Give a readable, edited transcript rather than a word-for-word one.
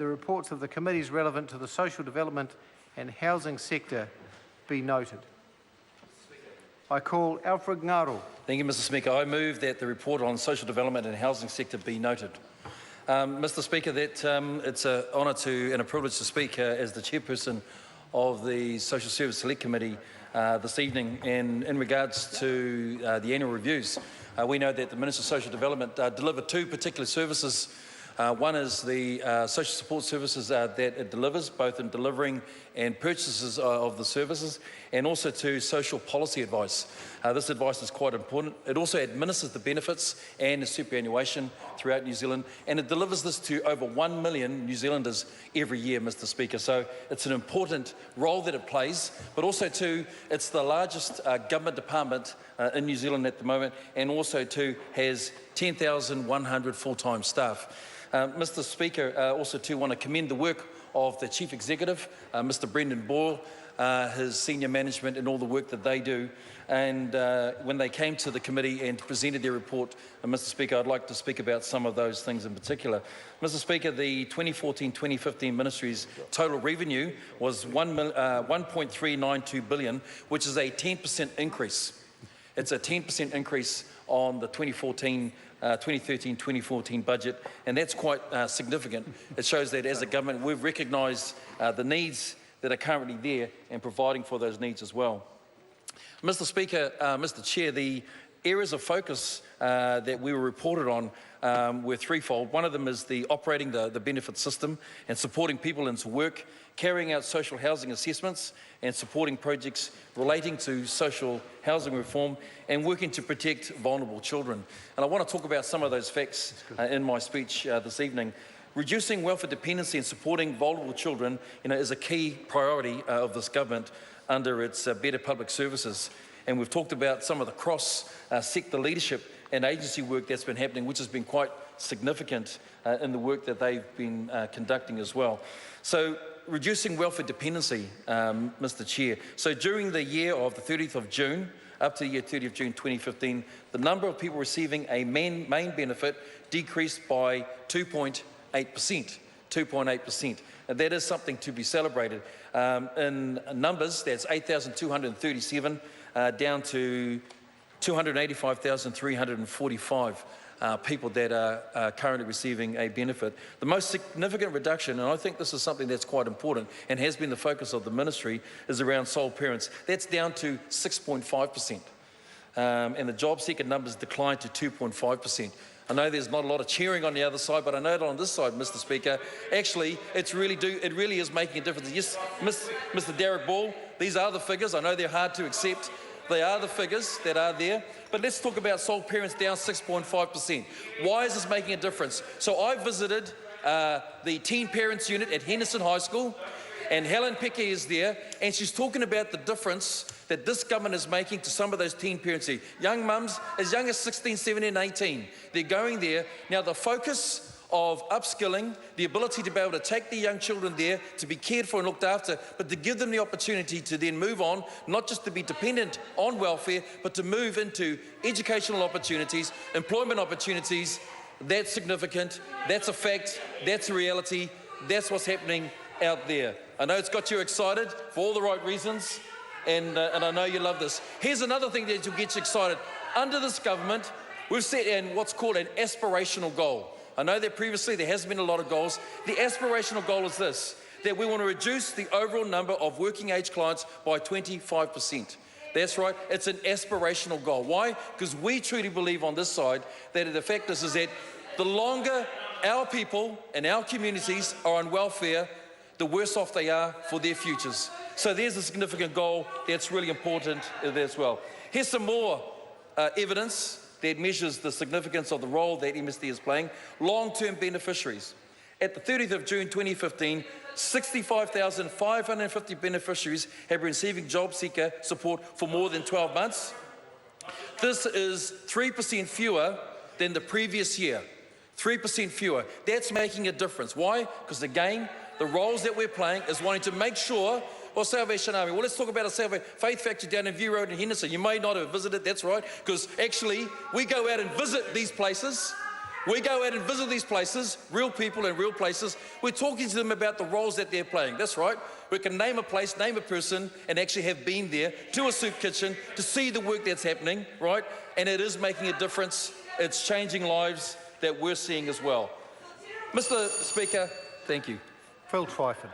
the reports of the committees relevant to the social development and housing sector be noted. I call Alfred Ngaro. Thank you, Mr Speaker. I move that the report on social development and housing sector be noted. Mr Speaker, it's an honour and a privilege to speak as the chairperson of the Social Service Select Committee this evening. And in regards to the annual reviews, we know that the Minister of Social Development delivered two particular services. One is the social support services that it delivers, both in delivering and purchases of the services, and also to social policy advice. This advice is quite important. It also administers the benefits and the superannuation throughout New Zealand, and it delivers this to over 1 million New Zealanders every year, Mr Speaker. So it's an important role that it plays, but also too, it's the largest government department in New Zealand at the moment, and also too has 10,100 full-time staff. Mr Speaker, also too want to commend the work of the Chief Executive, Mr Brendan Boyle, his senior management and all the work that they do. And when they came to the committee and presented their report, Mr Speaker, I'd like to speak about some of those things in particular. Mr Speaker, the 2014-2015 Ministry's total revenue was $1.392 billion, which is a 10% increase. It's a 10% increase on the 2013-2014 budget, and that's quite significant. It shows that as a government we've recognised the needs that are currently there and providing for those needs as well. Mr Speaker, Mr Chair, the areas of focus that we were reported on were threefold. One of them is the operating the benefit system and supporting people into work, carrying out social housing assessments and supporting projects relating to social housing reform, and working to protect vulnerable children. And I want to talk about some of those facts in my speech this evening. Reducing welfare dependency and supporting vulnerable children is a key priority of this government under its Better Public Services. And we've talked about some of the cross-sector leadership and agency work that's been happening, which has been quite significant in the work that they've been conducting as well. So reducing welfare dependency, Mr Chair. So during the year of the 30th of June, up to the year 30th of June 2015, the number of people receiving a main benefit decreased by 2.8%. 2.8%. And that is something to be celebrated. In numbers, that's 8,237 down to 285,345 people that are currently receiving a benefit. The most significant reduction, and I think this is something that's quite important and has been the focus of the ministry, is around sole parents. That's down to 6.5%. And the job seeker numbers declined to 2.5%. I know there's not a lot of cheering on the other side, but I know that on this side, Mr Speaker, actually, it really is making a difference. Yes, Mr Derek Ball, these are the figures. I know they're hard to accept. They are the figures that are there. But let's talk about sole parents down 6.5%. Why is this making a difference? So I visited the Teen Parents Unit at Henderson High School, and Helen Pecky is there, and she's talking about the difference that this government is making to some of those teen parents here. Young mums as young as 16, 17, 18. They're going there. Now the focus of upskilling, the ability to be able to take the young children there, to be cared for and looked after, but to give them the opportunity to then move on, not just to be dependent on welfare, but to move into educational opportunities, employment opportunities. That's significant, that's a fact, that's a reality, that's what's happening out there. I know it's got you excited for all the right reasons, and I know you love this. Here's another thing that will get you excited. Under this government, we've set in what's called an aspirational goal. I know that previously there has been a lot of goals. The aspirational goal is this, that we want to reduce the overall number of working age clients by 25%. That's right, it's an aspirational goal. Why? Because we truly believe on this side that the fact is that the longer our people and our communities are on welfare, the worse off they are for their futures. So there's a significant goal that's really important as well. Here's some more evidence that measures the significance of the role that MSD is playing. Long-term beneficiaries. At the 30th of June 2015, 65,550 beneficiaries have been receiving job seeker support for more than 12 months. This is 3% fewer than the previous year. 3% fewer. That's making a difference. Why? Because again, the roles that we're playing is wanting to make sure, well, Salvation Army. Well, let's talk about a Faith Factory down in View Road in Henderson. You may not have visited, that's right, because actually we go out and visit these places We go out and visit these places, real people in real places. We're talking to them about the roles that they're playing. That's right. We can name a place, name a person, and actually have been there to a soup kitchen to see the work that's happening, right? And it is making a difference. It's changing lives that we're seeing as well. Mr. Speaker, thank you. Phil Twyford.